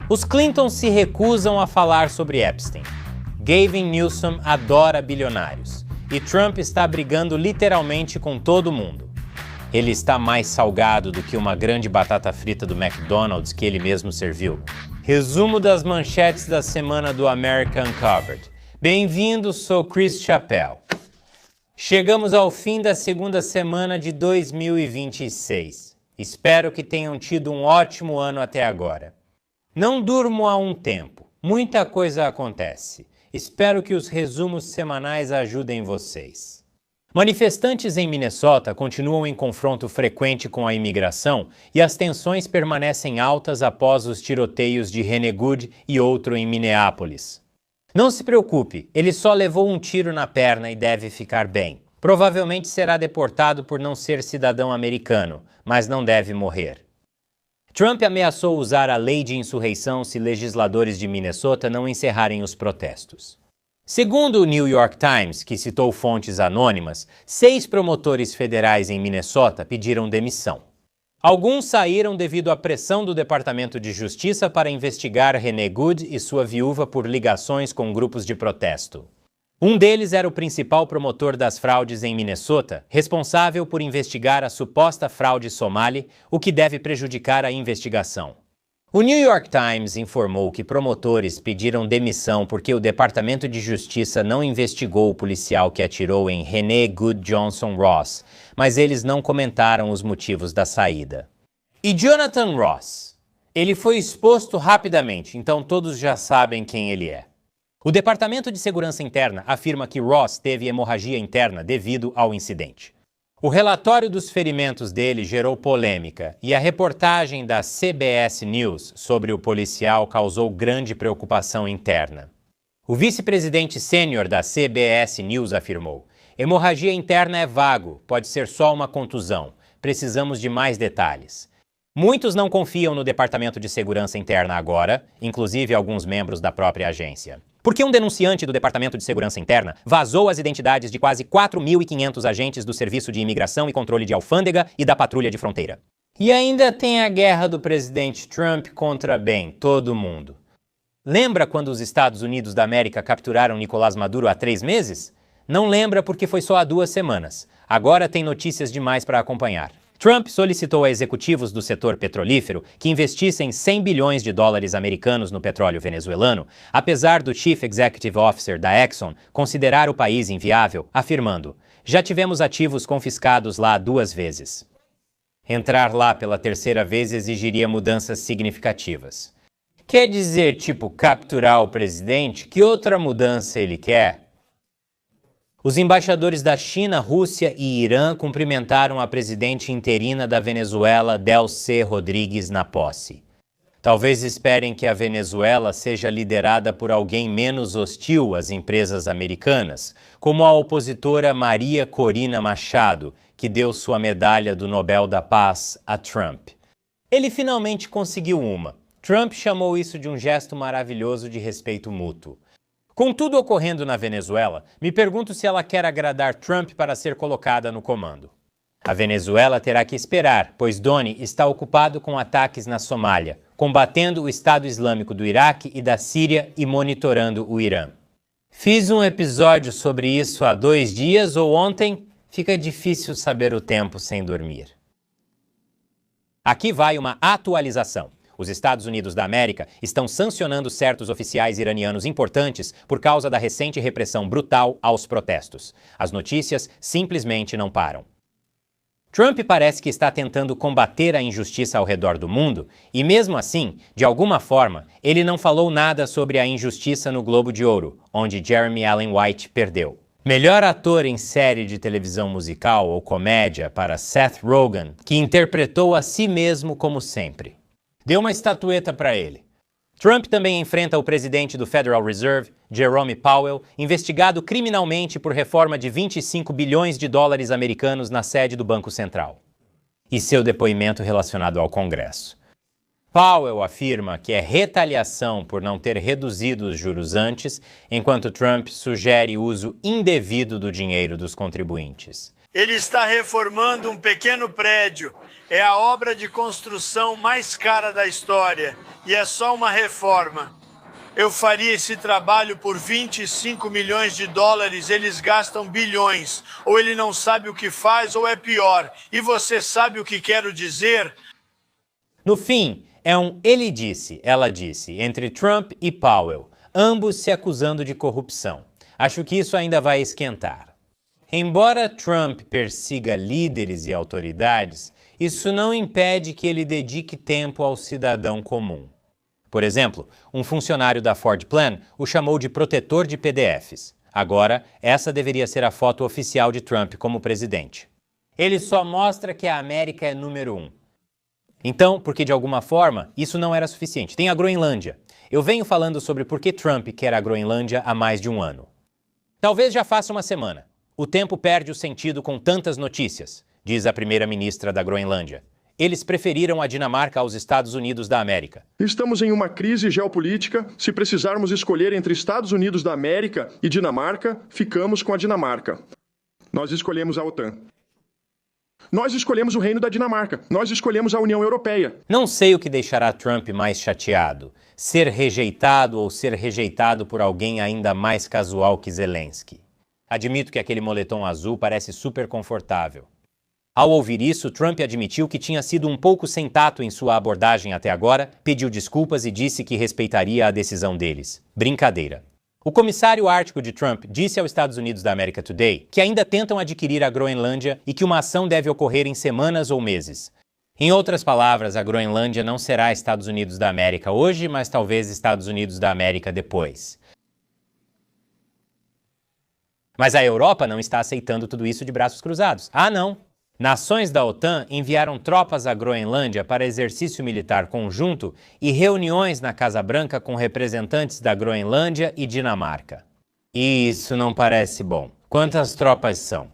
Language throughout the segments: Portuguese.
Os Clintons se recusam a falar sobre Epstein. Gavin Newsom adora bilionários. E Trump está brigando literalmente com todo mundo. Ele está mais salgado do que uma grande batata frita do McDonald's que ele mesmo serviu. Resumo das manchetes da semana do America Uncovered. Bem-vindo, sou Chris Chappell. Chegamos ao fim da segunda semana de 2026. Espero que tenham tido um ótimo ano até agora. Não durmo há um tempo. Muita coisa acontece. Espero que os resumos semanais ajudem vocês. Manifestantes em Minnesota continuam em confronto frequente com a imigração e as tensões permanecem altas após os tiroteios de Renegud e outro em Minneapolis. Não se preocupe, ele só levou um tiro na perna e deve ficar bem. Provavelmente será deportado por não ser cidadão americano, mas não deve morrer. Trump ameaçou usar a lei de insurreição se legisladores de Minnesota não encerrarem os protestos. Segundo o New York Times, que citou fontes anônimas, 6 promotores federais em Minnesota pediram demissão. Alguns saíram devido à pressão do Departamento de Justiça para investigar Renegud e sua viúva por ligações com grupos de protesto. Um deles era o principal promotor das fraudes em Minnesota, responsável por investigar a suposta fraude somali, o que deve prejudicar a investigação. O New York Times informou que promotores pediram demissão porque o Departamento de Justiça não investigou o policial que atirou em Renee Good Johnson Ross, mas eles não comentaram os motivos da saída. E Jonathan Ross? Ele foi exposto rapidamente, então todos já sabem quem ele é. O Departamento de Segurança Interna afirma que Ross teve hemorragia interna devido ao incidente. O relatório dos ferimentos dele gerou polêmica e a reportagem da CBS News sobre o policial causou grande preocupação interna. O vice-presidente sênior da CBS News afirmou: hemorragia interna é vago, pode ser só uma contusão. Precisamos de mais detalhes. Muitos não confiam no Departamento de Segurança Interna agora, inclusive alguns membros da própria agência. Porque um denunciante do Departamento de Segurança Interna vazou as identidades de quase 4.500 agentes do Serviço de Imigração e Controle de Alfândega e da Patrulha de Fronteira. E ainda tem a guerra do presidente Trump contra, todo mundo. Lembra quando os Estados Unidos da América capturaram Nicolás Maduro há 3 meses? Não lembra porque foi só há 2 semanas. Agora tem notícias demais para acompanhar. Trump solicitou a executivos do setor petrolífero que investissem 100 bilhões de dólares americanos no petróleo venezuelano, apesar do Chief Executive Officer da Exxon considerar o país inviável, afirmando: já tivemos ativos confiscados lá 2 vezes. Entrar lá pela 3ª vez exigiria mudanças significativas. Quer dizer, tipo, capturar o presidente? Que outra mudança ele quer? Os embaixadores da China, Rússia e Irã cumprimentaram a presidente interina da Venezuela, Delcy Rodrigues, na posse. Talvez esperem que a Venezuela seja liderada por alguém menos hostil às empresas americanas, como a opositora Maria Corina Machado, que deu sua medalha do Nobel da Paz a Trump. Ele finalmente conseguiu uma. Trump chamou isso de um gesto maravilhoso de respeito mútuo. Com tudo ocorrendo na Venezuela, me pergunto se ela quer agradar Trump para ser colocada no comando. A Venezuela terá que esperar, pois Doni está ocupado com ataques na Somália, combatendo o Estado Islâmico do Iraque e da Síria e monitorando o Irã. Fiz um episódio sobre isso há 2 dias ou ontem, fica difícil saber o tempo sem dormir. Aqui vai uma atualização. Os Estados Unidos da América estão sancionando certos oficiais iranianos importantes por causa da recente repressão brutal aos protestos. As notícias simplesmente não param. Trump parece que está tentando combater a injustiça ao redor do mundo e, mesmo assim, de alguma forma, ele não falou nada sobre a injustiça no Globo de Ouro, onde Jeremy Allen White perdeu. Melhor ator em série de televisão musical ou comédia para Seth Rogen, que interpretou a si mesmo como sempre. Deu uma estatueta para ele. Trump também enfrenta o presidente do Federal Reserve, Jerome Powell, investigado criminalmente por reforma de 25 bilhões de dólares americanos na sede do Banco Central. E seu depoimento relacionado ao Congresso. Powell afirma que é retaliação por não ter reduzido os juros antes, enquanto Trump sugere uso indevido do dinheiro dos contribuintes. Ele está reformando um pequeno prédio. É a obra de construção mais cara da história e é só uma reforma. Eu faria esse trabalho por 25 milhões de dólares, eles gastam bilhões. Ou ele não sabe o que faz, ou é pior. E você sabe o que quero dizer? No fim, é um ele disse, ela disse, entre Trump e Powell, ambos se acusando de corrupção. Acho que isso ainda vai esquentar. Embora Trump persiga líderes e autoridades, isso não impede que ele dedique tempo ao cidadão comum. Por exemplo, um funcionário da Ford Plan o chamou de protetor de PDFs. Agora, essa deveria ser a foto oficial de Trump como presidente. Ele só mostra que a América é número 1. Então, porque de alguma forma, isso não era suficiente. Tem a Groenlândia. Eu venho falando sobre por que Trump quer a Groenlândia há mais de um ano. Talvez já faça uma semana. O tempo perde o sentido com tantas notícias, diz a primeira-ministra da Groenlândia. Eles preferiram a Dinamarca aos Estados Unidos da América. Estamos em uma crise geopolítica. Se precisarmos escolher entre Estados Unidos da América e Dinamarca, ficamos com a Dinamarca. Nós escolhemos a OTAN. Nós escolhemos o Reino da Dinamarca. Nós escolhemos a União Europeia. Não sei o que deixará Trump mais chateado. Ser rejeitado ou ser rejeitado por alguém ainda mais casual que Zelensky. Admito que aquele moletom azul parece super confortável. Ao ouvir isso, Trump admitiu que tinha sido um pouco sem tato em sua abordagem até agora, pediu desculpas e disse que respeitaria a decisão deles. Brincadeira. O comissário ártico de Trump disse aos Estados Unidos da América Today que ainda tentam adquirir a Groenlândia e que uma ação deve ocorrer em semanas ou meses. Em outras palavras, a Groenlândia não será Estados Unidos da América hoje, mas talvez Estados Unidos da América depois. Mas a Europa não está aceitando tudo isso de braços cruzados. Ah, não! Nações da OTAN enviaram tropas à Groenlândia para exercício militar conjunto e reuniões na Casa Branca com representantes da Groenlândia e Dinamarca. Isso não parece bom. Quantas tropas são?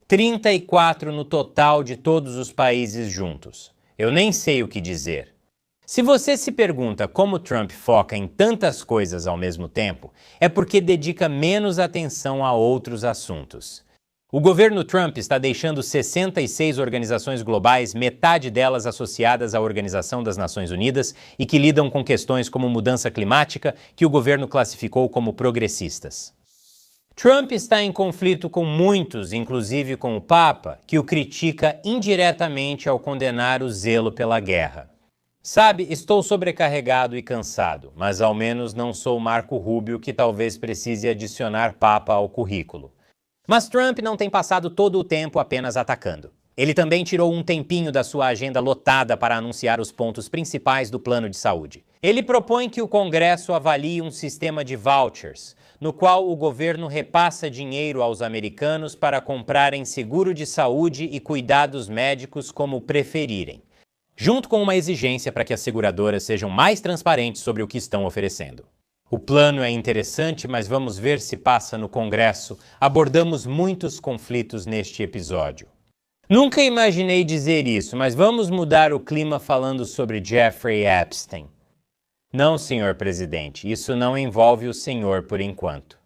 34 no total de todos os países juntos. Eu nem sei o que dizer. Se você se pergunta como Trump foca em tantas coisas ao mesmo tempo, é porque dedica menos atenção a outros assuntos. O governo Trump está deixando 66 organizações globais, metade delas associadas à Organização das Nações Unidas e que lidam com questões como mudança climática, que o governo classificou como progressistas. Trump está em conflito com muitos, inclusive com o Papa, que o critica indiretamente ao condenar o zelo pela guerra. Sabe, estou sobrecarregado e cansado, mas ao menos não sou Marco Rubio, que talvez precise adicionar Papa ao currículo. Mas Trump não tem passado todo o tempo apenas atacando. Ele também tirou um tempinho da sua agenda lotada para anunciar os pontos principais do plano de saúde. Ele propõe que o Congresso avalie um sistema de vouchers, no qual o governo repassa dinheiro aos americanos para comprarem seguro de saúde e cuidados médicos como preferirem, junto com uma exigência para que as seguradoras sejam mais transparentes sobre o que estão oferecendo. O plano é interessante, mas vamos ver se passa no Congresso. Abordamos muitos conflitos neste episódio. Nunca imaginei dizer isso, mas vamos mudar o clima falando sobre Jeffrey Epstein. Não, senhor presidente, isso não envolve o senhor por enquanto.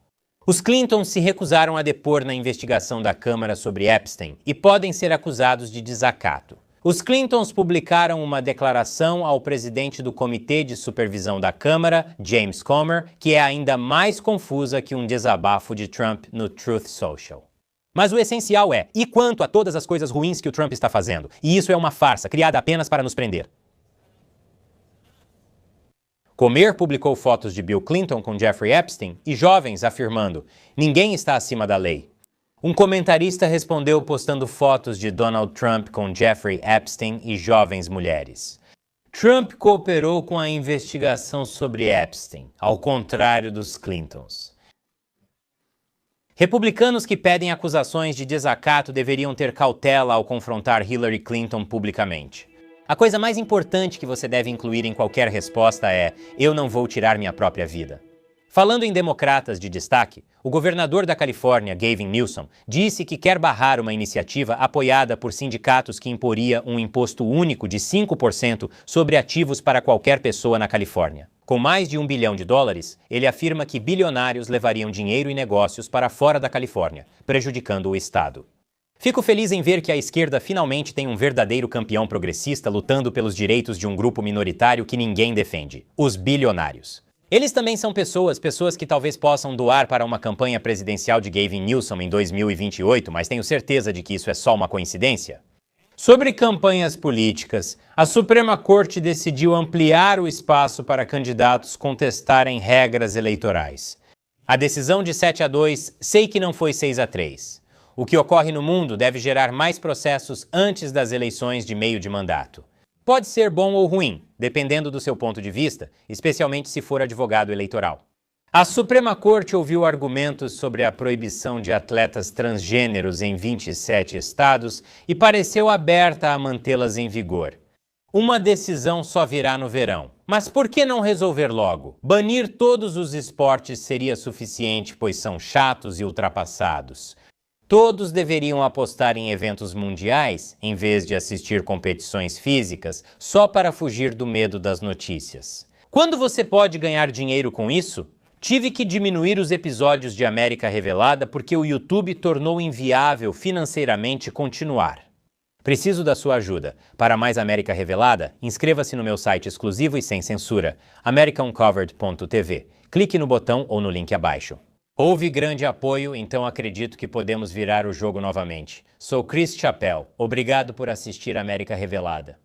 Os Clintons se recusaram a depor na investigação da Câmara sobre Epstein e podem ser acusados de desacato. Os Clintons publicaram uma declaração ao presidente do Comitê de Supervisão da Câmara, James Comer, que é ainda mais confusa que um desabafo de Trump no Truth Social. Mas o essencial é, e quanto a todas as coisas ruins que o Trump está fazendo? E isso é uma farsa, criada apenas para nos prender. Comer publicou fotos de Bill Clinton com Jeffrey Epstein e jovens afirmando: ninguém está acima da lei. Um comentarista respondeu postando fotos de Donald Trump com Jeffrey Epstein e jovens mulheres. Trump cooperou com a investigação sobre Epstein, ao contrário dos Clintons. Republicanos que pedem acusações de desacato deveriam ter cautela ao confrontar Hillary Clinton publicamente. A coisa mais importante que você deve incluir em qualquer resposta é: eu não vou tirar minha própria vida. Falando em democratas de destaque, o governador da Califórnia, Gavin Newsom, disse que quer barrar uma iniciativa apoiada por sindicatos que imporia um imposto único de 5% sobre ativos para qualquer pessoa na Califórnia. Com mais de $1 bilhão, ele afirma que bilionários levariam dinheiro e negócios para fora da Califórnia, prejudicando o estado. Fico feliz em ver que a esquerda finalmente tem um verdadeiro campeão progressista lutando pelos direitos de um grupo minoritário que ninguém defende: os bilionários. Eles também são pessoas que talvez possam doar para uma campanha presidencial de Gavin Newsom em 2028, mas tenho certeza de que isso é só uma coincidência. Sobre campanhas políticas, a Suprema Corte decidiu ampliar o espaço para candidatos contestarem regras eleitorais. A decisão de 7-2 sei que não foi 6-3. O que ocorre no mundo deve gerar mais processos antes das eleições de meio de mandato. Pode ser bom ou ruim, dependendo do seu ponto de vista, especialmente se for advogado eleitoral. A Suprema Corte ouviu argumentos sobre a proibição de atletas transgêneros em 27 estados e pareceu aberta a mantê-las em vigor. Uma decisão só virá no verão. Mas por que não resolver logo? Banir todos os esportes seria suficiente, pois são chatos e ultrapassados. Todos deveriam apostar em eventos mundiais, em vez de assistir competições físicas, só para fugir do medo das notícias. Quando você pode ganhar dinheiro com isso? Tive que diminuir os episódios de América Revelada porque o YouTube tornou inviável financeiramente continuar. Preciso da sua ajuda. Para mais América Revelada, inscreva-se no meu site exclusivo e sem censura, americancovered.tv. Clique no botão ou no link abaixo. Houve grande apoio, então acredito que podemos virar o jogo novamente. Sou Chris Chappell. Obrigado por assistir América Revelada.